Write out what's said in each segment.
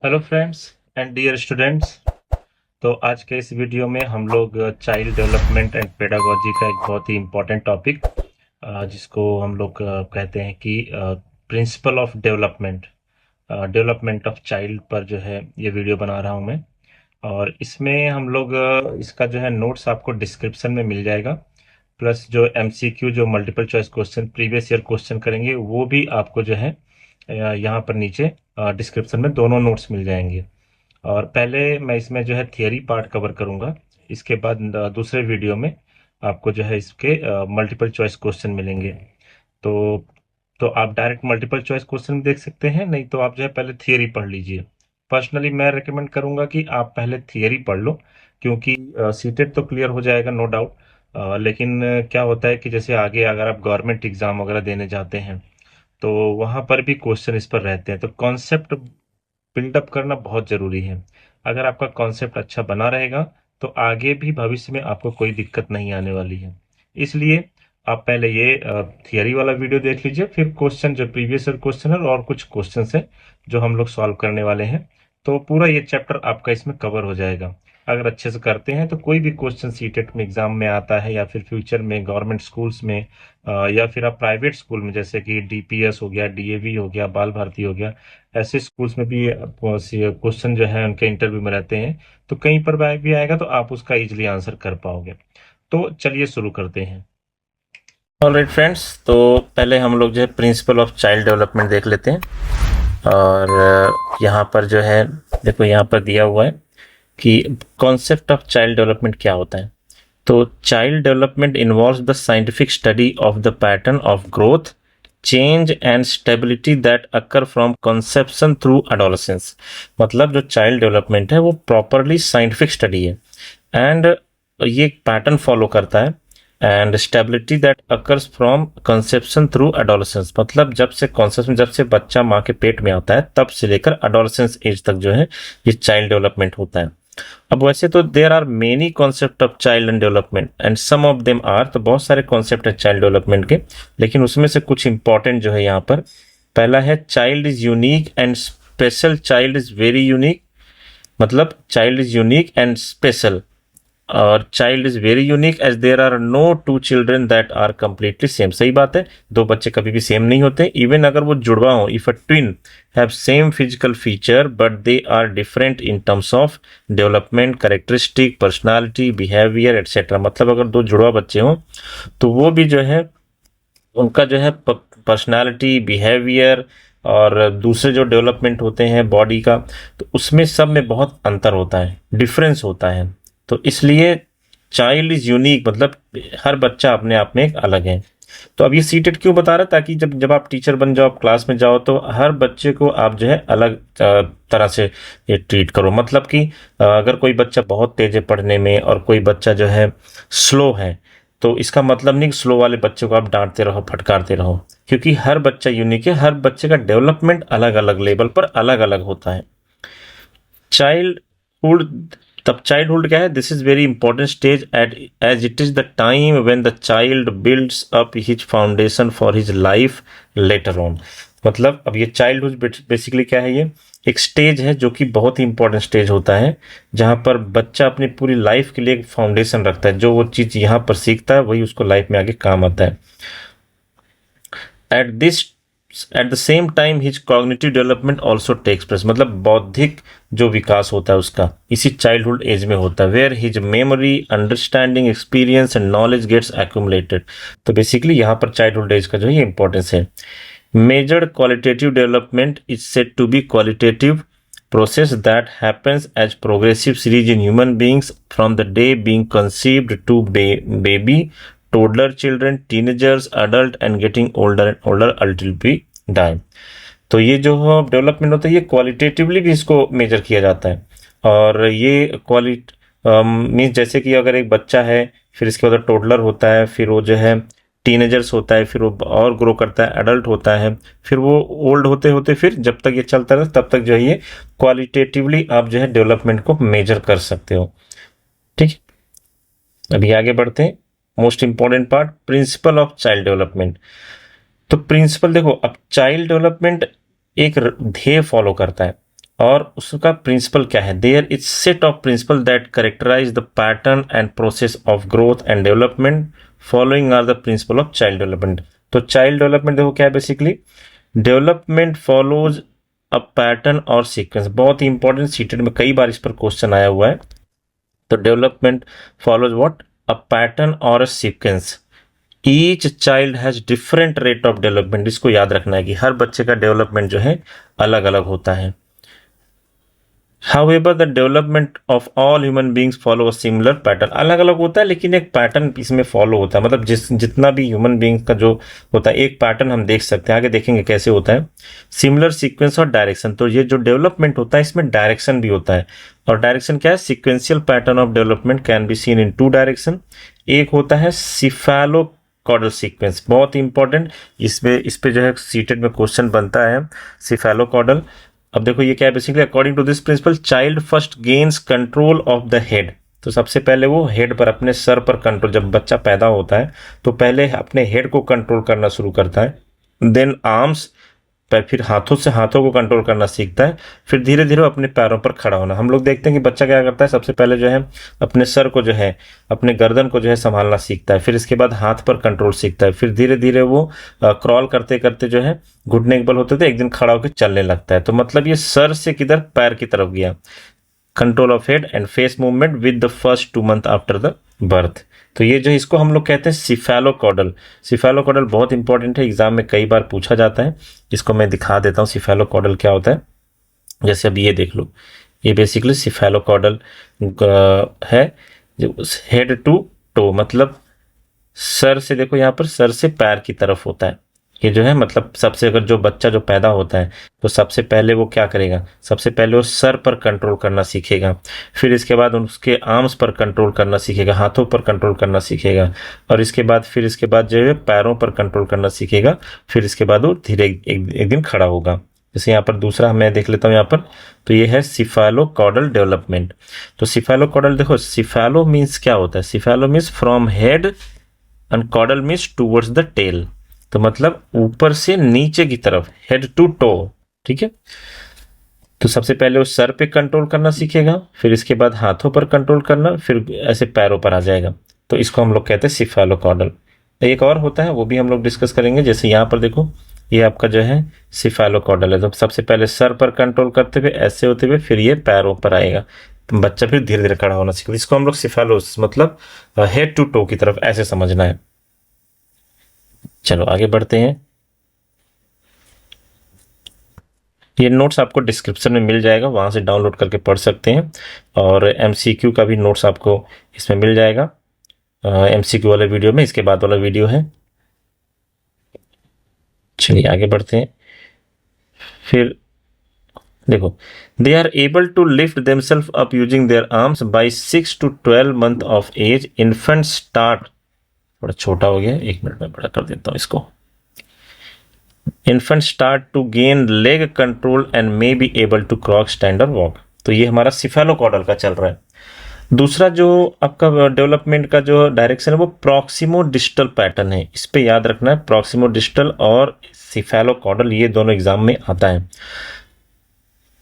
Hello friends and dear students. तो आज के इस वीडियो में हम लोग चाइल्ड डेवलपमेंट एंड पेडागोजी का एक बहुत ही इम्पोर्टेंट टॉपिक जिसको हम लोग कहते हैं कि principle of development development of child पर जो है ये वीडियो बना रहा हूँ मैं। और इसमें हम लोग इसका जो है नोट्स आपको डिस्क्रिप्शन में मिल जाएगा, प्लस जो एमसीक्यू जो multiple choice question previous year question करेंगे वो भी आपको जो है यहाँ पर नीचे डिस्क्रिप्शन में दोनों नोट्स मिल जाएंगे। और पहले मैं इसमें जो है थियरी पार्ट कवर करूंगा, इसके बाद दूसरे वीडियो में आपको जो है इसके मल्टीपल चॉइस क्वेश्चन मिलेंगे। तो आप डायरेक्ट मल्टीपल चॉइस क्वेश्चन देख सकते हैं, नहीं तो आप जो है पहले थियरी पढ़ लीजिए। पर्सनली मैं रेकमेंड करूंगा कि आप पहले थियरी पढ़ लो, क्योंकि सीटेट तो क्लियर हो जाएगा नो डाउट। लेकिन क्या होता है कि जैसे आगे अगर आप गवर्नमेंट एग्जाम वगैरह देने जाते हैं तो वहां पर भी क्वेश्चन इस पर रहते हैं, तो कॉन्सेप्ट बिल्डअप करना बहुत ज़रूरी है। अगर आपका कॉन्सेप्ट अच्छा बना रहेगा तो आगे भी भविष्य में आपको कोई दिक्कत नहीं आने वाली है। इसलिए आप पहले ये थियरी वाला वीडियो देख लीजिए, फिर क्वेश्चन जो प्रीवियस ईयर क्वेश्चन है और कुछ क्वेश्चन है जो हम लोग सॉल्व करने वाले हैं, तो पूरा ये चैप्टर आपका इसमें कवर हो जाएगा। अगर अच्छे से करते हैं तो कोई भी क्वेश्चन सीटेट में एग्जाम में आता है या फिर फ्यूचर में गवर्नमेंट स्कूल्स में या फिर आप प्राइवेट स्कूल में जैसे कि डीपीएस हो गया, डीएवी हो गया, बाल भारती हो गया, ऐसे स्कूल्स में भी क्वेश्चन जो है उनके इंटरव्यू में रहते हैं, तो कहीं पर भी आएगा तो आप उसका इजीली आंसर कर पाओगे। तो चलिए शुरू करते हैं। ऑलराइट फ्रेंड्स, तो पहले हम लोग जो है प्रिंसिपल ऑफ चाइल्ड डेवलपमेंट देख लेते हैं। और यहाँ पर जो है देखो, यहाँ पर दिया हुआ है कि कॉन्सेप्ट ऑफ चाइल्ड डेवलपमेंट क्या होता है। तो child development involves the scientific study of the pattern of growth, change and stability that occur from conception through adolescence. मतलब जो चाइल्ड डेवलपमेंट है वो प्रॉपरली साइंटिफिक स्टडी है एंड ये एक पैटर्न फॉलो करता है। And stability that occurs from conception through adolescence, मतलब जब से कॉन्सेप्शन, जब से बच्चा माँ के पेट में आता है तब से लेकर एडोलेसेंस एज तक जो है ये चाइल्ड डेवलपमेंट होता है। अब वैसे तो there are many concept of child and development and some of them are, तो बहुत सारे कॉन्सेप्ट है चाइल्ड डेवलपमेंट के, लेकिन उसमें से कुछ इंपॉर्टेंट जो है यहाँ पर, पहला है child is unique and special. Child is very unique, मतलब child is unique and special, और child is very unique as there are no two children that are completely same. सही बात है, दो बच्चे कभी भी सेम नहीं होते, इवन अगर वो जुड़वा हो। If a twin have same physical feature but they are different in terms of development, characteristic, personality, behaviour etcetera. मतलब अगर दो जुड़वा बच्चे हों तो वो भी जो है उनका जो है पर्सनालिटी, बिहेवियर और दूसरे जो डेवलपमेंट होते हैं बॉडी का, तो उसमें सब में बहुत अंतर होता है, डिफरेंस होता है। तो इसलिए चाइल्ड इज यूनिक, मतलब हर बच्चा अपने आप में एक अलग है। तो अब ये सीटेट क्यों बता रहा है, ताकि जब जब आप टीचर बन जाओ, आप क्लास में जाओ, तो हर बच्चे को आप जो है अलग तरह से ये ट्रीट करो। मतलब कि अगर कोई बच्चा बहुत तेज है पढ़ने में और कोई बच्चा जो है स्लो है, तो इसका मतलब नहीं कि स्लो वाले बच्चे को आप डांटते रहो, फटकारते रहो, क्योंकि हर बच्चा यूनिक है, हर बच्चे का डेवलपमेंट अलग अलग लेवल पर अलग अलग होता है। चाइल्डहुड, तब चाइल्डहुड क्या है, this is very important stage at as it is the time when the child builds up his foundation for his life later on. मतलब अब ये चाइल्डहुड बेसिकली क्या है, ये एक स्टेज है जो कि बहुत ही इंपॉर्टेंट स्टेज होता है, जहां पर बच्चा अपनी पूरी लाइफ के लिए एक फाउंडेशन रखता है। जो वो चीज यहाँ पर सीखता है वही उसको लाइफ में आगे काम आता है। At this at the same time his cognitive development also takes place, मतलब बौद्धिक जो विकास होता है उसका इसी चाइल्डहुड एज में होता है। Where his memory, understanding, experience and knowledge gets accumulated. तो बेसिकली यहाँ पर चाइल्डहुड एज का जो है इंपॉर्टेंस है। Measured qualitative development is said to be qualitative process that happens as progressive series in human beings from the day being conceived to baby, toddler children, teenagers, adult and getting older and older until we die। तो ये जो development होता है ये qualitatively भी इसको major किया जाता है। और ये मीन्स जैसे कि अगर एक बच्चा है, फिर इसके बाद टोडलर होता है, फिर वो जो है टीनेजर्स होता है, फिर वो और ग्रो करता है, एडल्ट होता है, फिर वो ओल्ड होते होते, फिर जब तक ये चलता रहे तब तक जो है ये क्वालिटेटिवली आप जो है डेवलपमेंट को मेजर कर सकते हो। ठीक, अभी आगे बढ़ते हैं। Most important part, principal of child development. तो प्रिंसिपल देखो, अब चाइल्ड डेवलपमेंट एक ध्येय फॉलो करता है, और उसका प्रिंसिपल क्या है, there is set of principle that characterize the pattern and process of growth and development, following are the principle of child development. तो चाइल्ड डेवलपमेंट देखो क्या है, basically development follows a pattern और सीक्वेंस। बहुत ही important, seated में कई बार इस पर क्वेश्चन आया हुआ है। तो development follows what, a pattern और a sequence. Each child has different rate of development. इसको याद रखना है कि हर बच्चे का डेवलपमेंट जो है अलग अलग होता है। However, the development of all human beings follow a similar pattern। अलग अलग होता है लेकिन एक पैटर्न इसमें फॉलो होता है, मतलब जितना भी ह्यूमन बींग का जो होता है एक पैटर्न हम देख सकते हैं, आगे देखेंगे कैसे होता है। सिमिलर सीक्वेंस और डायरेक्शन, तो ये जो डेवलपमेंट होता है इसमें डायरेक्शन भी होता है। और डायरेक्शन क्या है, sequential pattern of development can be seen in 2 direction. एक होता है सिफेलो कॉडल सीक्वेंस, बहुत इंपॉर्टेंट, इस पे जो है सीटेड में क्वेश्चन बनता है सिफेलो कॉडल। अब देखो ये क्या है, basically according to this principle child first gains control of the head. तो सबसे पहले वो हेड पर, अपने सर पर कंट्रोल, जब बच्चा पैदा होता है तो पहले अपने हेड को कंट्रोल करना शुरू करता है, देन आर्म्स पर, फिर हाथों से हाथों को कंट्रोल करना सीखता है, फिर धीरे धीरे अपने पैरों पर खड़ा होना। हम लोग देखते हैं कि बच्चा क्या करता है, सबसे पहले जो है अपने सर को जो है, अपने गर्दन को जो है संभालना सीखता है, फिर इसके बाद हाथ पर कंट्रोल सीखता है, फिर धीरे धीरे वो क्रॉल करते करते जो है घुटने के बल होते थे एक दिन खड़ा होकर चलने लगता है। तो मतलब ये सर से किधर, पैर की तरफ गया। Control of head and face movement with the first 2 month after the birth. तो ये जो इसको हम लोग कहते हैं सिफेलोकॉडल। सिफेलोकॉडल बहुत इंपॉर्टेंट है, एग्जाम में कई बार पूछा जाता है। इसको मैं दिखा देता हूँ सिफेलोकॉडल क्या होता है। जैसे अब ये देख लो, ये बेसिकली सिफेलोकॉडल है, जो हेड टू टो, मतलब सर से, देखो यहाँ पर सर से पैर की तरफ होता है। ये जो है मतलब सबसे, अगर जो बच्चा जो पैदा होता है तो सबसे पहले वो क्या करेगा, सबसे पहले वो सर पर कंट्रोल करना सीखेगा, फिर इसके बाद उसके आर्म्स पर कंट्रोल करना सीखेगा, हाथों पर कंट्रोल करना सीखेगा, और इसके बाद फिर इसके बाद जो है पैरों पर कंट्रोल करना सीखेगा, फिर इसके बाद वो धीरे एक दिन खड़ा होगा। जैसे यहाँ पर दूसरा मैं देख लेता हूँ यहाँ पर, तो ये है सिफेलोकॉडल डेवलपमेंट। तो सिफेलोकॉडल देखो, सिफेलो मीन्स क्या होता है, cephalo means from head and caudal means towards the tail. तो मतलब ऊपर से नीचे की तरफ, हेड टू टो, ठीक है। तो सबसे पहले वो सर पे कंट्रोल करना सीखेगा, फिर इसके बाद हाथों पर कंट्रोल करना, फिर ऐसे पैरों पर आ जाएगा। तो इसको हम लोग कहते हैं सिफेलोकॉडल। एक और होता है वो भी हम लोग डिस्कस करेंगे। जैसे यहाँ पर देखो, ये आपका जो है सिफेलोकॉडल है। तो सबसे पहले सर पर कंट्रोल करते हुए ऐसे होते हुए फिर ये पैरों पर आएगा, तो बच्चा फिर धीरे धीरे खड़ा होना सीखेगा। इसको हम लोग सिफेलोस, मतलब हेड टू टो की तरफ ऐसे समझना है। चलो आगे बढ़ते हैं। ये नोट्स आपको डिस्क्रिप्शन में मिल जाएगा, वहां से डाउनलोड करके पढ़ सकते हैं। और एमसीक्यू का भी नोट्स आपको इसमें मिल जाएगा, एमसीक्यू वाले वीडियो में, इसके बाद वाला वीडियो है। चलिए आगे बढ़ते हैं। फिर देखो, they are able to lift themselves up using their arms by 6 to 12 month of age. Infant start, थोड़ा छोटा हो गया, 1 मिनट में बड़ा कर देता हूँ इसको। Infant start to gain leg control and may be able to crawl, stand और वॉक। तो ये हमारा सिफेलोकॉडल का चल रहा है। दूसरा जो आपका डेवलपमेंट का जो डायरेक्शन है वो प्रॉक्सिमो डिस्टल पैटर्न है। इस पे याद रखना है, प्रॉक्सिमो डिस्टल और सिफेलोकॉडल ये दोनों एग्जाम में आता है।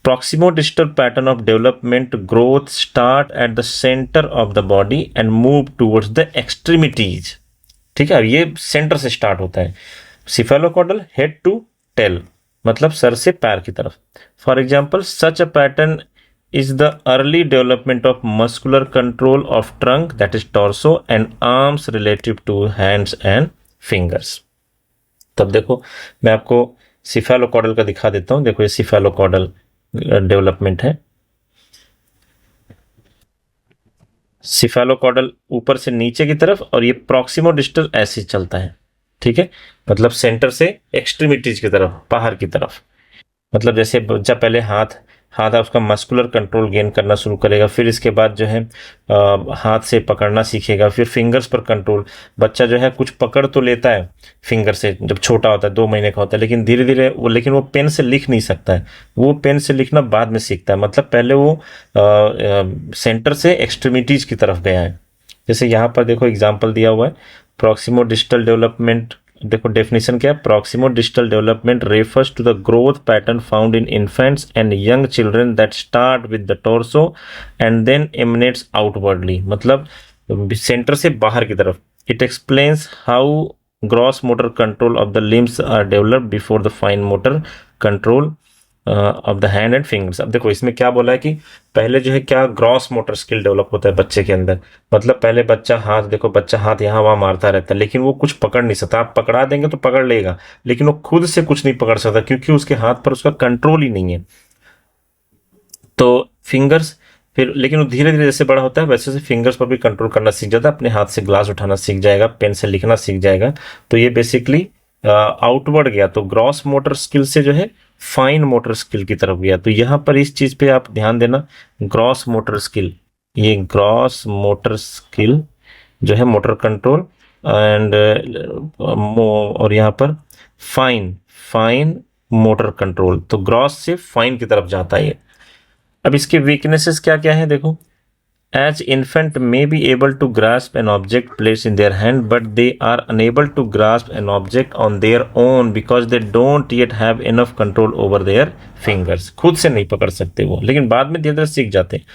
Proximo distal pattern of development growth start at the centre of the body and move towards the extremities. ठीक है, ये सेंटर से स्टार्ट होता है। सिफेलोकॉडल हेड टू टेल, मतलब सर से पैर की तरफ। For example, such a pattern is the early development of muscular control of trunk, that is torso, and arms relative to hands and fingers। तब देखो मैं आपको सिफेलोकॉडल का दिखा देता हूं। देखो ये सिफेलोकॉडल डेवलपमेंट है। सिफेलोकॉडल ऊपर से नीचे की तरफ, और ये प्रॉक्सिमो डिस्टल ऐसे चलता है, ठीक है, मतलब सेंटर से एक्सट्रीमिटीज की तरफ, बाहर की तरफ। मतलब जैसे बच्चा पहले हाथ उसका मस्कुलर कंट्रोल गेन करना शुरू करेगा, फिर इसके बाद जो है हाथ से पकड़ना सीखेगा, फिर फिंगर्स पर कंट्रोल। बच्चा जो है कुछ पकड़ तो लेता है फिंगर से जब छोटा होता है, 2 महीने का होता है, लेकिन धीरे धीरे वो पेन से लिख नहीं सकता है। वो पेन से लिखना बाद में सीखता है, मतलब पहले वो सेंटर से एक्सट्रीमिटीज की तरफ गया है। जैसे यहाँ पर देखो एग्जाम्पल दिया हुआ है, प्रॉक्सिमो डिस्टल डेवलपमेंट देखो डेफिनेशन क्या है, proximo distal development refers to the growth pattern found in infants and young children that start with the torso and then emanates outwardly, मतलब सेंटर से बाहर की तरफ। It explains how gross motor control of the limbs are developed before the fine motor control of the hand and fingers. अब देखो इसमें क्या बोला है कि पहले जो है क्या ग्रॉस मोटर स्किल डेवलप होता है बच्चे के अंदर, मतलब पहले बच्चा हाथ, देखो बच्चा हाथ यहाँ वहां मारता रहता है लेकिन वो कुछ पकड़ नहीं सकता। आप पकड़ा देंगे तो पकड़ लेगा लेकिन वो खुद से कुछ नहीं पकड़ सकता क्योंकि उसके हाथ पर उसका कंट्रोल ही नहीं है। तो फिंगर्स फिर, लेकिन वो धीरे धीरे जैसे बड़ा होता है वैसे वैसे फिंगर्स पर भी कंट्रोल करना सीख जाता है, अपने हाथ से ग्लास उठाना सीख जाएगा, पेन से लिखना सीख जाएगा। तो ये बेसिकली आउटवर्ड गया, तो ग्रॉस मोटर स्किल से जो है फाइन मोटर स्किल की तरफ गया। तो यहाँ पर इस चीज पे आप ध्यान देना, ग्रॉस मोटर स्किल, ये ग्रॉस मोटर स्किल जो है मोटर कंट्रोल एंड और यहाँ पर फाइन फाइन मोटर कंट्रोल, तो ग्रॉस से फाइन की तरफ जाता है ये। अब इसके वीकनेसेस क्या क्या है देखो, as infant may be able to grasp an object placed in their hand but they are unable to grasp an object on their own because they don't yet have enough control over their fingers। खुद से नहीं पकड़ सकते वो, लेकिन बाद में धीरे धीरे सीख जाते हैं।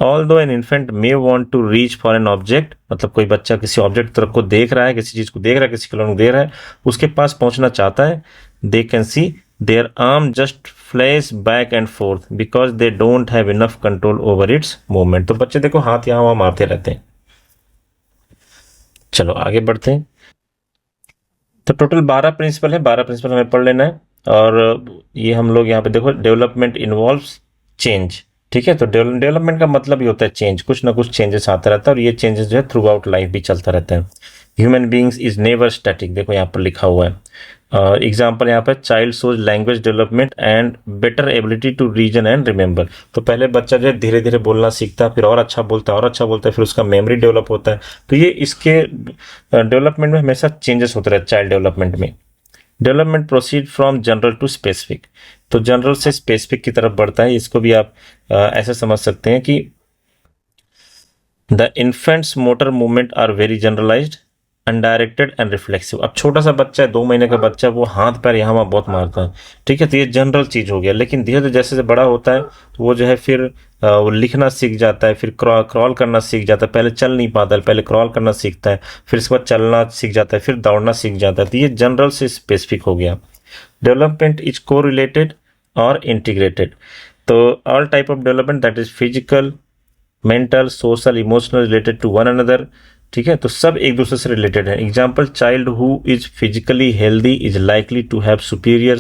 although an infant may want to reach for an object, मतलब कोई बच्चा किसी ऑब्जेक्ट तरफ को देख रहा है, किसी चीज को देख रहा है, किसी खिलौने को देख रहा है, उसके पास पहुंचना चाहता है, they can see their arm just flash back and forth because they don't have enough control over its movement। तो बच्चे देखो हाथ यहाँ वहां मारते रहते हैं। चलो आगे बढ़ते हैं। तो टोटल 12 प्रिंसिपल है, 12 प्रिंसिपल हमें पढ़ लेना है। और ये हम लोग यहाँ पे देखो, डेवलपमेंट इन्वॉल्व्स चेंज, ठीक है। तो डेवलपमेंट का मतलब ये होता है चेंज, कुछ ना कुछ चेंजेस आता रहता है और ये चेंजेस जो है थ्रू आउट लाइफ भी चलता रहता है। Human beings is never static, देखो यहाँ पर लिखा हुआ है। एग्जाम्पल यहाँ पर, child shows language development and better ability to reason and remember. तो पहले बच्चा जो है धीरे धीरे बोलना सीखता है, फिर और अच्छा बोलता है और अच्छा बोलता है, फिर उसका मेमोरी डेवलप होता है। तो ये इसके डेवलपमेंट में हमेशा चेंजेस होते रहते हैं चाइल्ड डेवलपमेंट में। Development proceed from general to specific, तो जनरल से स्पेसिफिक की तरफ बढ़ता है। इसको भी आप ऐसे समझ सकते हैं कि the infant's motor movement are very generalised, undirected and reflexive. अब छोटा सा बच्चा है, 2 महीने का बच्चा, वो हाथ पैर यहाँ वहाँ बहुत मारता है, ठीक है। तो ये जनरल चीज हो गया, लेकिन धीरे धीरे जैसे बड़ा होता है तो वो जो है फिर वो लिखना सीख जाता है, फिर क्रॉल करना सीख जाता है। पहले चल नहीं पाता है, पहले क्रॉल करना सीखता है, फिर इसके बाद चलना सीख जाता है, फिर दौड़ना सीख जाता है। तो ये जनरल से स्पेसिफिक हो गया। डेवलपमेंट इज को रिलेटेड और इंटीग्रेटेड, तो all type of development that is physical, mental, social, emotional, related to one another, ठीक है। तो सब एक दूसरे से रिलेटेड है। Example, child who is physically healthy is likely to have superior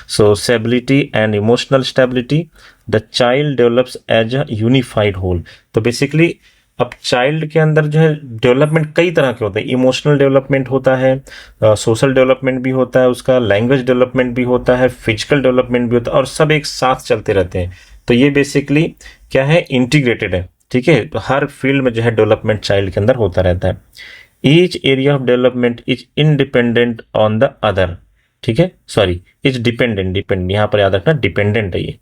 sociability and emotional stability. The child develops as a unified whole. तो basically अब चाइल्ड के अंदर जो है डेवलपमेंट कई तरह के होते हैं। इमोशनल डेवलपमेंट होता है, सोशल डेवलपमेंट भी होता है, उसका लैंग्वेज डेवलपमेंट भी होता है, फिजिकल डेवलपमेंट भी होता है, और सब एक साथ चलते रहते हैं। तो ये बेसिकली क्या है, इंटीग्रेटेड है, ठीक है। तो हर फील्ड में जो है डेवलपमेंट चाइल्ड के अंदर होता रहता है। Each area of development is independent on the other, ठीक है, सॉरी इज डिपेंडेंट, यहाँ पर याद रखना डिपेंडेंट है ये।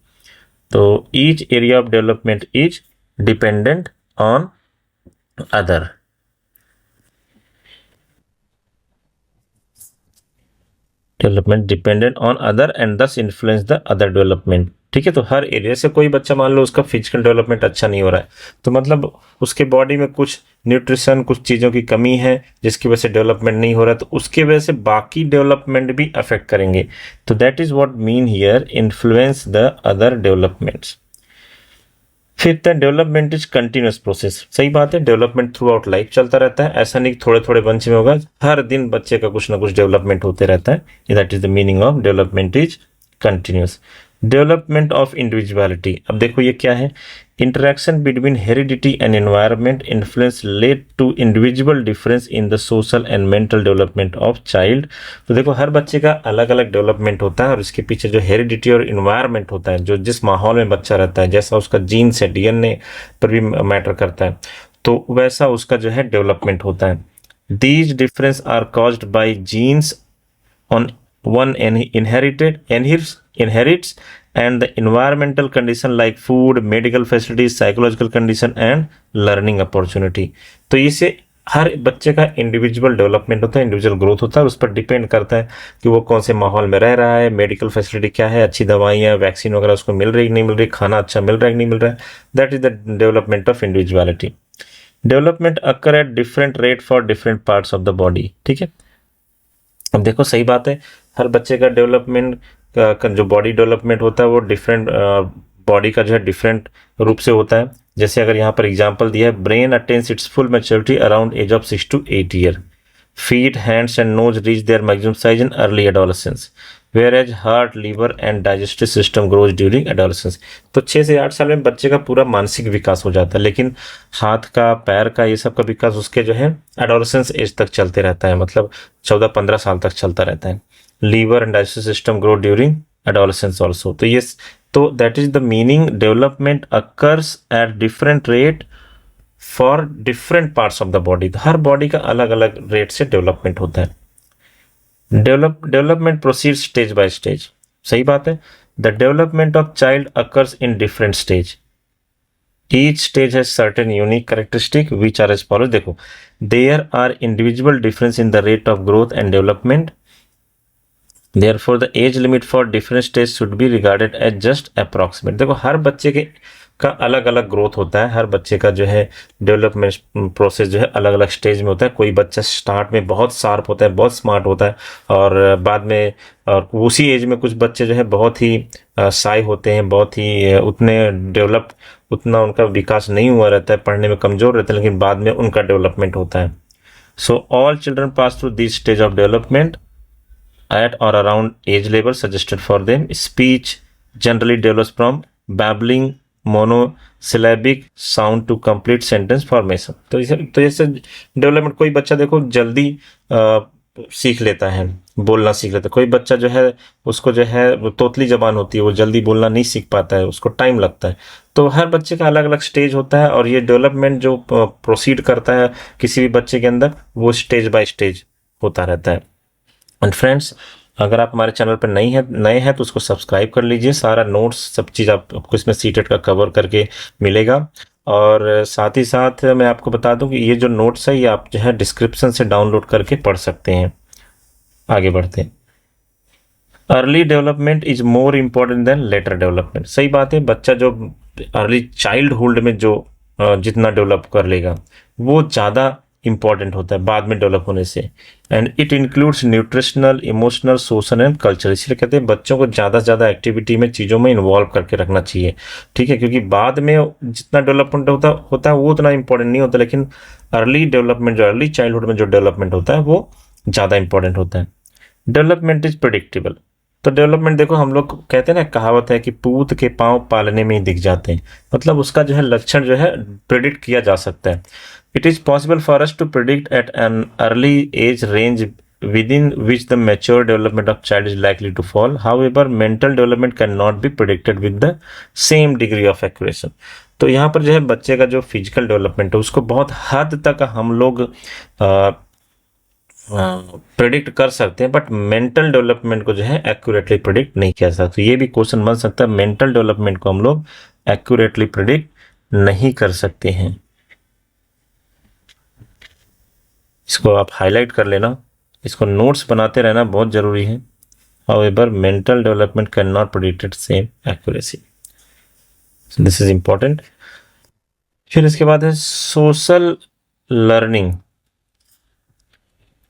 तो each area of development is dependent on other. Development dependent on other and दस इन्फ्लुएंस द अदर डेवलपमेंट, ठीक है। तो हर एरिया से कोई बच्चा मान लो उसका फिजिकल डेवलपमेंट अच्छा नहीं हो रहा है, तो मतलब उसके बॉडी में कुछ न्यूट्रिशन, कुछ चीज़ों की कमी है जिसकी वजह से डेवलपमेंट नहीं हो रहा है, तो उसके वजह से बाकी डेवलपमेंट भी अफेक्ट करेंगे। तो that is what mean here influence the other developments. Fifth है, डेवलपमेंट इज कंटिन्यूस प्रोसेस। सही बात है, डेवलपमेंट थ्रू आउट लाइफ चलता रहता है, ऐसा नहीं थोड़े थोड़े बंच में होगा, हर दिन बच्चे का कुछ ना कुछ डेवलपमेंट होते रहता है। That is the meaning of development is continuous. Development of individuality, अब देखो ये क्या है, interaction between heredity and environment influence lead to individual difference in the social and mental development of child. तो देखो हर बच्चे का अलग अलग डेवलपमेंट होता है और इसके पीछे जो हेरिडिटी और इन्वायरमेंट होता है, जो जिस माहौल में बच्चा रहता है, जैसा उसका जीन्स है, डीएनए पर भी मैटर करता है, तो वैसा उसका जो है डेवलपमेंट होता है। These difference are caused by genes on one inherits and the environmental condition like food, medical facilities, psychological condition and learning opportunity। तो इसे हर बच्चे का इंडिविजुअल डेवलपमेंट होता है, इंडिविजुअल ग्रोथ होता है, उस पर डिपेंड करता है कि वो कौन से माहौल में रह रहा है, मेडिकल फैसिलिटी क्या है, अच्छी दवाइयाँ वैक्सीन वगैरह उसको मिल रही कि नहीं मिल रही, खाना अच्छा मिल रहा है कि नहीं मिल रहा है। That is the development of individuality. Development occur at different rate for different parts of the body. ठीक है, अब देखो सही बात है, हर बच्चे का डेवलपमेंट का जो बॉडी डेवलपमेंट होता है वो डिफरेंट बॉडी का जो है डिफरेंट रूप से होता है। जैसे अगर यहाँ पर एग्जांपल दिया है, brain attains its full maturity around age of 6 to 8 year. Feet, hands and nose reach their maximum size in early adolescence, whereas heart, liver and digestive system grows during adolescence. तो 6 से 8 साल में बच्चे का पूरा मानसिक विकास हो जाता है, लेकिन हाथ का, पैर का, ये सब का विकास उसके जो है एडोलेसेंस एज तक चलते रहता है, मतलब 14-15 साल तक चलता रहता है। Liver and digestive system grow during adolescence also. तो ये, तो that is the meaning, development occurs at different rate for different parts of the body. हर बॉडी का अलग अलग रेट से डेवलपमेंट होता है। Development proceed stage by stage. सही बात है, the development of child occurs in different stage. Each stage has certain unique characteristic which are as follows. देखो, there are individual difference in the rate of growth and development, therefore the age limit for different stage should be regarded as just approximate। देखो, हर बच्चे के का अलग अलग growth होता है, हर बच्चे का जो है डेवलपमेंट प्रोसेस जो है अलग अलग स्टेज में होता है। कोई बच्चा स्टार्ट में बहुत शार्प होता है, बहुत स्मार्ट होता है, और बाद में, और उसी एज में कुछ बच्चे जो है बहुत ही साई होते हैं, बहुत ही उतने डेवलप, उतना उनका विकास नहीं हुआ रहता है, पढ़ने में कमजोर रहते हैं, लेकिन बाद में उनका डेवलपमेंट होता है। So all children pass through this stage of development at or around age level suggested for them। Speech generally develops from babbling monosyllabic sound to complete sentence formation। तो जैसे डेवलपमेंट, कोई बच्चा देखो जल्दी सीख लेता है, बोलना सीख लेता है। कोई बच्चा जो है उसको जो है तोतली जबान होती है, वो जल्दी बोलना नहीं सीख पाता है, उसको टाइम लगता है। तो हर बच्चे का अलग अलग स्टेज होता है, और ये डेवलपमेंट जो प्रोसीड करता है किसी भी बच्चे के अंदर, वो स्टेज बाय स्टेज होता रहता है। एंड फ्रेंड्स, अगर आप हमारे चैनल पर नए हैं तो उसको सब्सक्राइब कर लीजिए। सारा नोट्स, सब चीज़ आपको इसमें सीटेट का कवर करके मिलेगा। और साथ ही साथ मैं आपको बता दूं कि ये जो नोट्स है ये आप जो है डिस्क्रिप्शन से डाउनलोड करके पढ़ सकते हैं। आगे बढ़ते हैं। Early development is more important than later development. सही बात है, बच्चा जो अर्ली चाइल्डहुड में जो जितना डेवलप कर लेगा वो ज़्यादा इंपॉर्टेंट होता है बाद में डेवलप होने से। And it includes nutritional, emotional, social and culture. इसलिए कहते हैं बच्चों को ज़्यादा से ज़्यादा एक्टिविटी में, चीज़ों में इन्वॉल्व करके रखना चाहिए। ठीक है, क्योंकि बाद में जितना डेवलपमेंट होता है वो उतना इंपॉर्टेंट नहीं होता, लेकिन अर्ली डेवलपमेंट, जो अर्ली चाइल्डहुड में जो डेवलपमेंट होता है वो ज़्यादा इंपॉर्टेंट होता है। Development is predictable. तो डेवलपमेंट देखो, हम लोग कहते हैं ना, कहावत है कि पूत के पांव पालने में ही दिख जाते हैं, मतलब उसका जो है लक्षण जो है प्रिडिक्ट किया जा सकता है। It is possible for us to predict at an early age range within which the mature development of child is likely to fall। However, mental development cannot be predicted with the same degree of accuracy। तो यहाँ पर जो है बच्चे का जो physical development है उसको बहुत हद तक हम लोग प्रिडिक्ट कर सकते हैं, बट मेंटल डेवलपमेंट को जो है एक्यूरेटली प्रिडिक्ट नहीं किया जा सकता। तो ये भी क्वेश्चन बन सकता है, मेंटल डेवलपमेंट को हम लोग एक्यूरेटली प्रिडिक्ट नहीं कर सकते हैं। इसको आप हाईलाइट कर लेना, इसको नोट्स बनाते रहना बहुत जरूरी है। However, mental development cannot predict its same accuracy। So this is important। फिर इसके बाद है सोशल लर्निंग।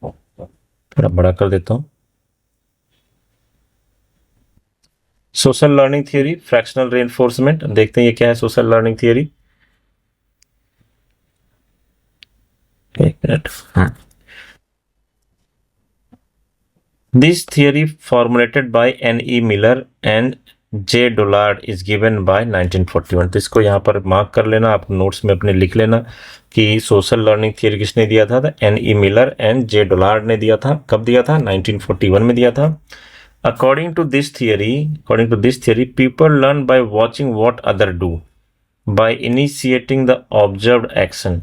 थोड़ा बड़ा कर देता हूं। Social learning theory, fractional reinforcement. देखते हैं ये क्या है सोशल लर्निंग थियरी। एक minute. This theory formulated by N.E. Miller and J. Dollard is given by 1941। तो इसको यहाँ पर मार्क कर लेना, आप नोट्स में अपने लिख लेना कि सोशल लर्निंग थियरी किसने दिया था। N.E. Miller and J. Dollard ने दिया था। कब दिया था? 1941 में दिया था। According to this theory, people learn by watching what others do, by initiating the observed action।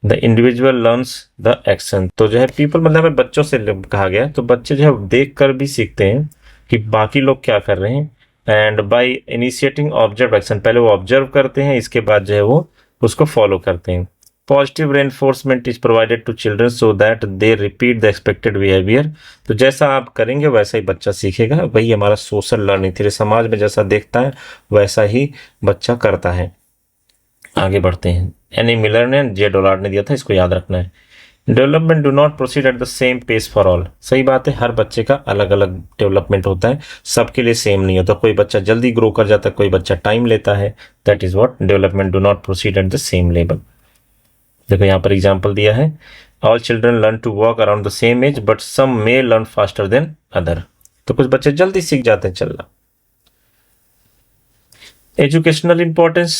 The individual learns the action. तो जो है पीपल मतलब बच्चों से कहा गया, तो बच्चे जो है देख कर भी सीखते हैं कि बाकी लोग क्या कर रहे हैं। And by initiating observe action, पहले वो ऑब्जर्व करते हैं, इसके बाद जो है वो उसको फॉलो करते हैं। Positive reinforcement is provided to children so that they repeat the expected behaviour. तो जैसा आप करेंगे वैसा ही बच्चा सीखेगा, वही हमारा सोशल लर्निंग थ्योरी, समाज में जैसा देखता है वैसा ही बच्चा करता है। आगे बढ़ते हैं। एनी मिलर ने, जे डोलार्ड ने दिया था, इसको याद रखना है। Development do not proceed at the same pace for all. सही बात है, हर बच्चे का अलग अलग डेवलपमेंट होता है, सबके लिए सेम नहीं होता। कोई बच्चा जल्दी ग्रो कर जाता है, कोई बच्चा टाइम लेता है। That is what development do not proceed at the same level. देखो यहाँ पर एग्जाम्पल दिया है, all children learn to walk around the same age but some may learn faster than other. तो कुछ बच्चे जल्दी सीख जाते हैं चलना। Educational importance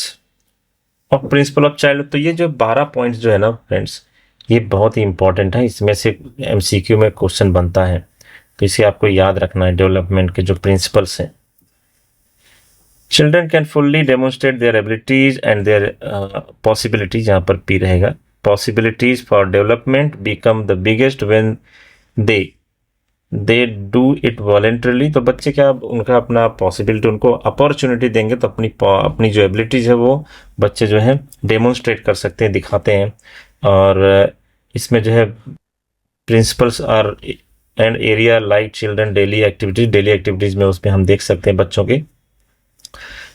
of principle of child. तो ये जो 12 पॉइंट्स जो है ना फ्रेंड्स, ये बहुत ही इंपॉर्टेंट है। इसमें से एमसीक्यू में क्वेश्चन बनता है, तो इसे आपको याद रखना है। डेवलपमेंट के जो प्रिंसिपल्स हैं, children can fully demonstrate their abilities and their possibilities, यहाँ पर पी रहेगा। Possibilities for development become the biggest when they do it voluntarily. तो बच्चे क्या, उनका अपना पॉसिबिलिटी, उनको अपॉर्चुनिटी देंगे तो अपनी जो एबिलिटीज है वो बच्चे जो है डेमोन्स्ट्रेट कर सकते हैं, दिखाते हैं। और इसमें जो है principles are and area like children daily activities में उसमें हम देख सकते हैं बच्चों के।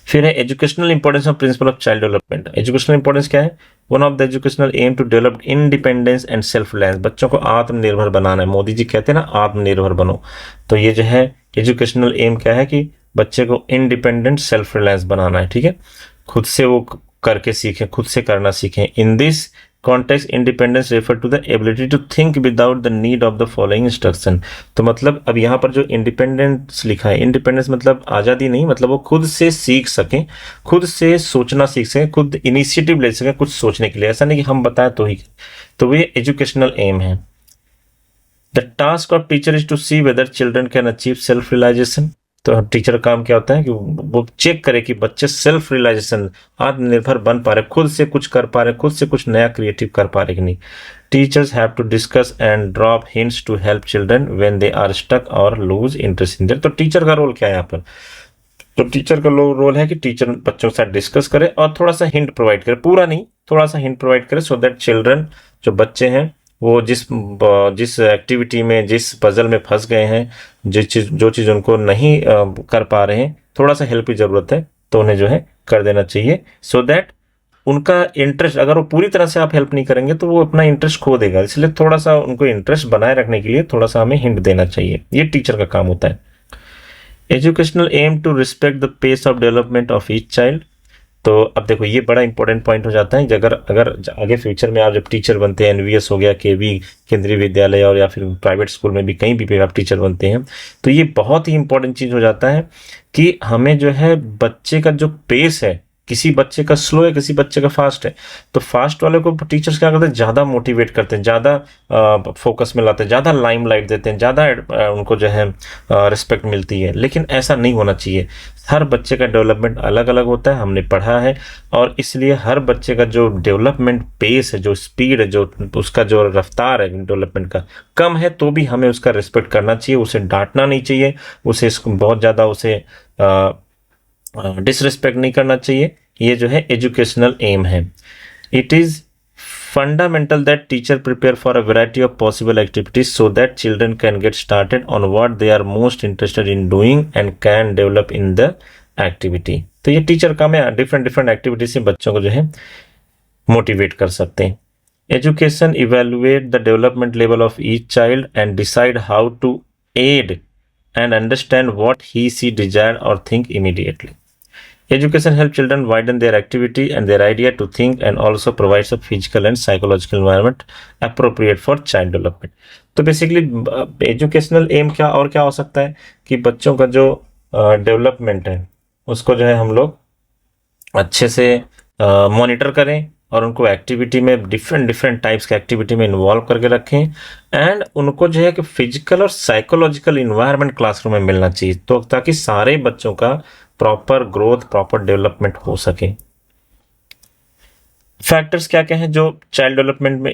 फिर है educational importance of principle of child development. Educational importance क्या है? One of the educational aim to develop independence and self reliance. बच्चों को आत्मनिर्भर बनाना है। मोदी जी कहते हैं ना, आत्मनिर्भर बनो। तो ये जो है एजुकेशनल एम क्या है कि बच्चे को इंडिपेंडेंट सेल्फ रिलायंस बनाना है। ठीक है, खुद से वो करके सीखें, खुद से करना सीखें। In this context independence refer to the ability to think without the need of the following instruction. तो मतलब अब यहाँ पर जो इंडिपेंडेंस लिखा है, इंडिपेंडेंस मतलब आज़ादी नहीं, मतलब वो खुद से सीख सकें, खुद से सोचना सीख सकें, खुद इनिशिएटिव ले सकें कुछ सोचने के लिए। ऐसा नहीं कि हम बताएं तो ही। तो ये एजुकेशनल एम है। The task of teacher is to see whether children can achieve self realisation. तो टीचर का काम क्या होता है कि वो चेक करे कि बच्चे सेल्फ रियलाइजेशन, आत्मनिर्भर बन पा रहे, खुद से कुछ कर पा रहे, खुद से कुछ नया क्रिएटिव कर पा रहे कि नहीं। Teachers have to discuss and drop hints to help children when they are stuck और लूज इंटरेस्ट इन देयर। तो टीचर का रोल क्या है यहाँ पर? तो टीचर का रोल है कि टीचर बच्चों के साथ डिस्कस करे और थोड़ा सा हिंट प्रोवाइड करे, पूरा नहीं, थोड़ा सा हिंट प्रोवाइड करे, सो दैट चिल्ड्रन, जो बच्चे हैं, वो जिस एक्टिविटी में, जिस पजल में फंस गए हैं, जो चीज़ उनको नहीं कर पा रहे हैं, थोड़ा सा हेल्प की ज़रूरत है, तो उन्हें जो है कर देना चाहिए, सो दैट उनका इंटरेस्ट, अगर वो पूरी तरह से आप हेल्प नहीं करेंगे तो वो अपना इंटरेस्ट खो देगा। इसलिए थोड़ा सा उनको इंटरेस्ट बनाए रखने के लिए थोड़ा सा हमें हिंट देना चाहिए। ये टीचर का काम होता है। Educational aim to respect the pace of development of each child. तो अब देखो ये बड़ा इंपॉर्टेंट पॉइंट हो जाता है। अगर आगे फ्यूचर में आप जब टीचर बनते हैं, एनवीएस हो गया, केवी केंद्रीय विद्यालय, और या फिर प्राइवेट स्कूल में भी, कहीं भी आप टीचर बनते हैं, तो ये बहुत ही इंपॉर्टेंट चीज़ हो जाता है कि हमें जो है बच्चे का जो पेस है, किसी बच्चे का स्लो है, किसी बच्चे का फास्ट है, तो फास्ट वाले को टीचर्स क्या करते हैं, ज़्यादा मोटिवेट करते हैं, ज़्यादा फोकस में लाते हैं, ज़्यादा लाइमलाइट देते हैं, ज़्यादा उनको जो है रिस्पेक्ट मिलती है। लेकिन ऐसा नहीं होना चाहिए। हर बच्चे का डेवलपमेंट अलग अलग होता है, हमने पढ़ा है, और इसलिए हर बच्चे का जो डेवलपमेंट पेस है, जो स्पीड है, जो उसका जो रफ्तार है डेवलपमेंट का, कम है तो भी हमें उसका रिस्पेक्ट करना चाहिए, उसे डांटना नहीं चाहिए, उसे बहुत ज़्यादा उसे डिसरिस्पेक्ट नहीं करना चाहिए। ये जो है एजुकेशनल एम है। It is fundamental that teacher prepare for a variety of possible activities so that children can get started on what they are most interested in doing and can develop in the activity। तो ये teacher का में different activities से बच्चों को जो है motivate कर सकते हैं। Education evaluate the development level of each child and decide how to aid and understand what he she desire और think immediately. Education helps children widen their activity and their idea to think and also provides a physical and psychological environment appropriate for child development। तो basically educational M क्या और क्या हो सकता है कि बच्चों का जो डेवलपमेंट है उसको जो है हम लोग अच्छे से मॉनिटर करें और उनको एक्टिविटी में डिफरेंट टाइप्स के एक्टिविटी में इन्वॉल्व करके रखें, एंड उनको जो है कि फिजिकल और साइकोलॉजिकल इन्वायरमेंट क्लासरूम में मिलना चाहिए, तो ताकि सारे बच्चों का प्रॉपर ग्रोथ, प्रॉपर डेवलपमेंट हो सके। फैक्टर्स क्या क्या हैं जो चाइल्ड डेवलपमेंट में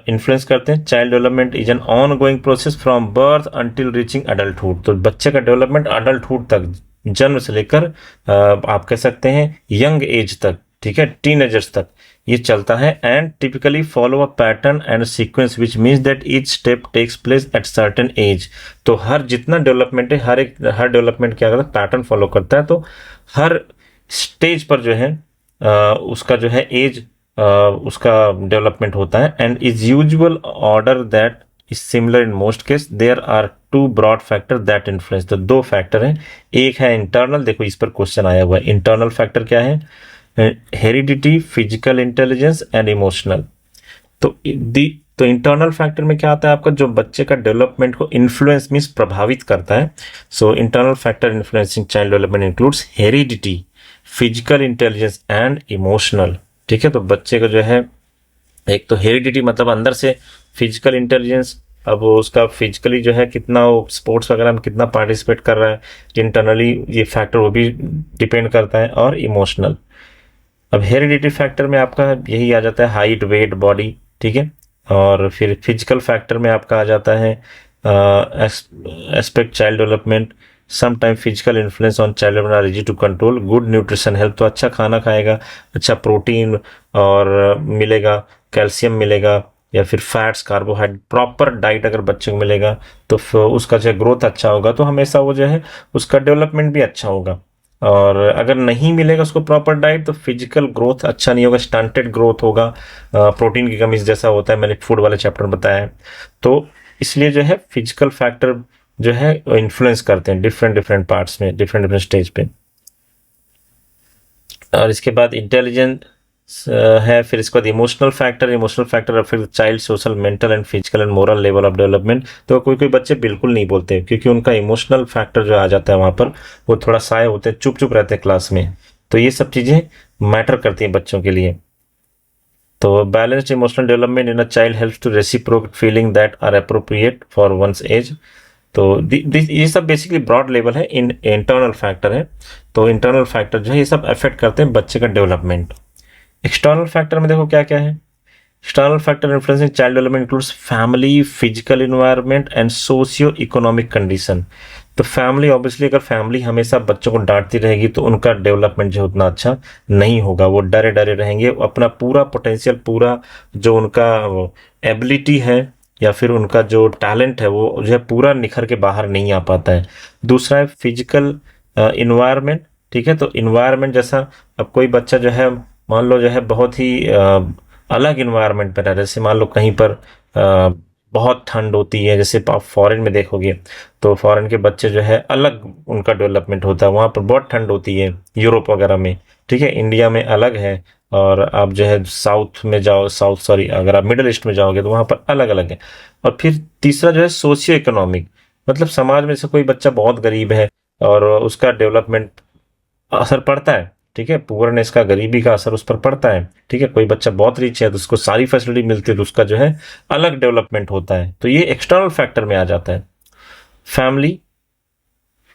इन्फ्लुएंस करते हैं? Child development is an on going process from birth until reaching adulthood. तो बच्चे का डेवलपमेंट अडल्टहुड तक, जन्म से लेकर आप कह सकते हैं यंग एज तक, ठीक है, टीनेजर्स तक, ये चलता है and typically follow a pattern and sequence which means that each step takes place at certain age. तो हर जितना डेवलपमेंट है हर डेवलपमेंट क्या करता है, पैटर्न फॉलो करता है। तो हर स्टेज पर जो है उसका जो है एज उसका डेवलपमेंट होता है and is usual order that is similar in most case. There are two broad factor that influence. तो दो फैक्टर हैं, एक है इंटरनल, देखो इस पर क्वेश्चन आया हुआ है, इंटरनल फैक्टर क्या है, heredity, physical intelligence and emotional. तो तो इंटरनल फैक्टर में क्या आता है आपका, जो बच्चे का डेवलपमेंट को इन्फ्लुएंस मीन्स प्रभावित करता है। So internal factor influencing child development includes heredity, physical intelligence and emotional. ठीक है, तो बच्चे का जो है एक तो हेरिडिटी मतलब अंदर से फिजिकल इंटेलिजेंस, अब वो उसका फिजिकली जो है कितना वो स्पोर्ट्स वगैरह में कितना पार्टिसिपेट कर रहा है, इंटरनली ये फैक्टर वो भी डिपेंड करता है। और इमोशनल, अब हेरिडिटी फैक्टर में आपका यही आ जाता है हाइट, वेट, बॉडी। ठीक है, और फिर फिजिकल फैक्टर में आपका आ जाता है aspect child development, some time physical influence on child development are easy to control, good nutrition health, तो अच्छा खाना खाएगा, अच्छा प्रोटीन और मिलेगा, कैल्शियम मिलेगा, या फिर फैट्स, कार्बोहाइड्रेट, प्रॉपर डाइट अगर बच्चे को मिलेगा तो उसका जो ग्रोथ अच्छा होगा, तो हमेशा वो जो है उसका डेवलपमेंट भी अच्छा होगा। और अगर नहीं मिलेगा उसको प्रॉपर डाइट तो फिजिकल ग्रोथ अच्छा नहीं होगा, स्टंटेड ग्रोथ होगा, प्रोटीन की कमी जैसा होता है, मैंने फूड वाले चैप्टर में बताया है। तो इसलिए जो है फिजिकल फैक्टर जो है इन्फ्लुएंस करते हैं डिफरेंट डिफरेंट पार्ट्स में, डिफरेंट डिफरेंट स्टेज पे। और इसके बाद इंटेलिजेंस है, फिर इसके बाद इमोशनल फैक्टर और फिर child social, mental and physical and moral level of development. तो कोई कोई बच्चे बिल्कुल नहीं बोलते क्योंकि उनका इमोशनल फैक्टर जो आ जाता है वहां पर, वो थोड़ा साए होते हैं, चुप चुप रहते हैं क्लास में। तो ये सब चीजें मैटर करती हैं बच्चों के लिए। तो balanced emotional development in a child helps to reciprocate feeling that are appropriate for one's age. तो ये सब बेसिकली ब्रॉड लेवल है, इन इंटरनल फैक्टर है। तो इंटरनल फैक्टर जो है ये सब अफेक्ट करते हैं बच्चे का डेवलपमेंट। एक्सटर्नल फैक्टर में देखो क्या क्या है, external factor influencing child development includes family, physical environment and socio economic condition. तो फैमिली, ऑब्वियसली अगर फैमिली हमेशा बच्चों को डांटती रहेगी तो उनका डेवलपमेंट जो उतना अच्छा नहीं होगा, वो डरे डरे रहेंगे, अपना पूरा पोटेंशियल, पूरा जो उनका एबिलिटी है या फिर उनका जो टैलेंट है वो जो है पूरा निखर के बाहर नहीं आ पाता है। दूसरा है फिजिकल इन्वायरमेंट। ठीक है, तो इन्वायरमेंट जैसा, अब कोई बच्चा जो है मान लो जो है बहुत ही अलग इन्वायरमेंट पर है, जैसे मान लो कहीं पर बहुत ठंड होती है, जैसे आप फॉरेन में देखोगे तो फॉरेन के बच्चे जो है अलग उनका डेवलपमेंट होता है, वहाँ पर बहुत ठंड होती है यूरोप वगैरह में। ठीक है, इंडिया में अलग है, और आप जो है साउथ में जाओ, साउथ सॉरी अगर आप मिडिल ईस्ट में जाओगे तो वहाँ पर अलग अलग है। और फिर तीसरा जो है सोशियो इकोनॉमिक, मतलब समाज में से कोई बच्चा बहुत गरीब है और उसका डेवलपमेंट असर पड़ता है। ठीक है, पुअरनेस का, गरीबी का असर उस पर पड़ता है। ठीक है, कोई बच्चा बहुत रिच है तो उसको सारी फैसिलिटी मिलती है तो उसका जो है अलग डेवलपमेंट होता है। तो ये एक्सटर्नल फैक्टर में आ जाता है। फैमिली,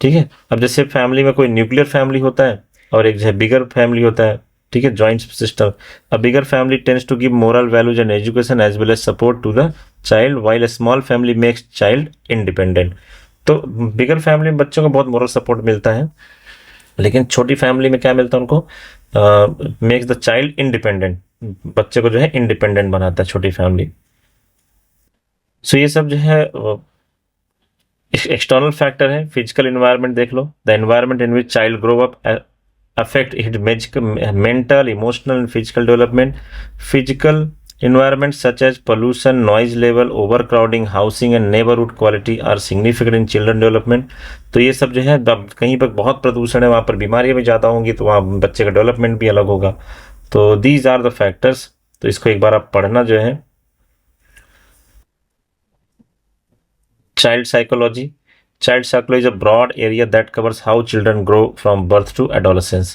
ठीक है, अब जैसे फैमिली में कोई न्यूक्लियर फैमिली होता है और एक जो है बिगर फैमिली होता है। ठीक है, joint system. A bigger family tends to give moral values and education as well as support to the child, while a small family makes child independent. तो बिगर फैमिली में बच्चों को बहुत मोरल सपोर्ट मिलता है, लेकिन छोटी फैमिली में क्या मिलता है उनको, मेक्स द चाइल्ड इंडिपेंडेंट, बच्चे को जो है इंडिपेंडेंट बनाता है छोटी फैमिली। सो ये सब जो है एक्सटर्नल फैक्टर है। फिजिकल इन्वायरमेंट देख लो, the environment in which child grow up affect its mental, emotional and physical development. Physical environments such as pollution, noise level, overcrowding, housing and neighborhood quality are significant in children development. तो ये सब जो है, कहीं पर बहुत प्रदूषण है वहाँ पर बीमारियां भी ज़्यादा होंगी तो वहाँ बच्चे का डेवलपमेंट भी अलग होगा। तो दीज आर द फैक्टर्स। तो इसको एक बार आप पढ़ना जो है। Child psychology. Child psychology is a broad area that covers how children grow from birth to adolescence.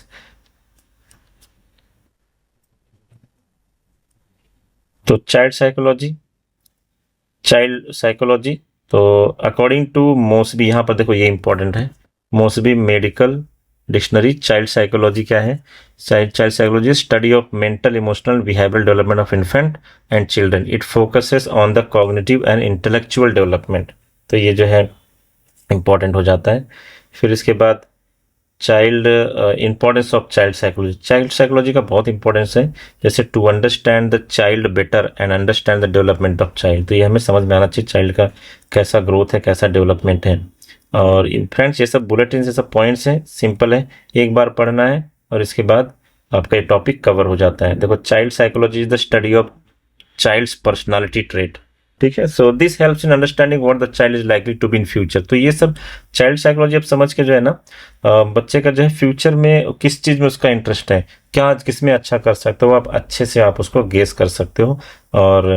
तो चाइल्ड साइकोलॉजी, तो अकॉर्डिंग टू मोसबी, यहाँ पर देखो ये इंपॉर्टेंट है, मोसबी मेडिकल डिक्शनरी, चाइल्ड साइकोलॉजी क्या है, child psychology study of mental, emotional, behavioural development of infant and children. It focuses on the cognitive and intellectual development. तो ये जो है इंपॉर्टेंट हो जाता है। फिर इसके बाद child importance of child psychology. Child psychology का बहुत इंपॉर्टेंस है, जैसे to understand the child better and understand the development of child. तो ये हमें समझ में आना चाहिए चाइल्ड का कैसा ग्रोथ है, कैसा डेवलपमेंट है। और फ्रेंड्स ये सब बुलेटिन, ये सब पॉइंट्स हैं, सिंपल है, एक बार पढ़ना है और इसके बाद आपका ये टॉपिक कवर हो जाता है। देखो, child psychology is the study of child's personality trait, ठीक है। So this helps in understanding what the child is likely to be in future. तो ये सब चाइल्ड साइकोलॉजी आप समझ के जो है ना, बच्चे का जो है फ्यूचर में किस चीज में उसका इंटरेस्ट है, क्या किस में अच्छा कर सकते हो, आप अच्छे से आप उसको गेस कर सकते हो और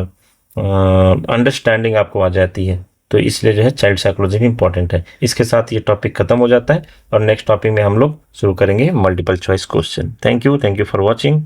अंडरस्टैंडिंग आपको आ जाती है। तो इसलिए जो है चाइल्ड साइकोलॉजी भी इंपॉर्टेंट है। इसके साथ ये टॉपिक खत्म हो जाता है और नेक्स्ट टॉपिक में हम लोग शुरू करेंगे multiple choice question. Thank you for watching.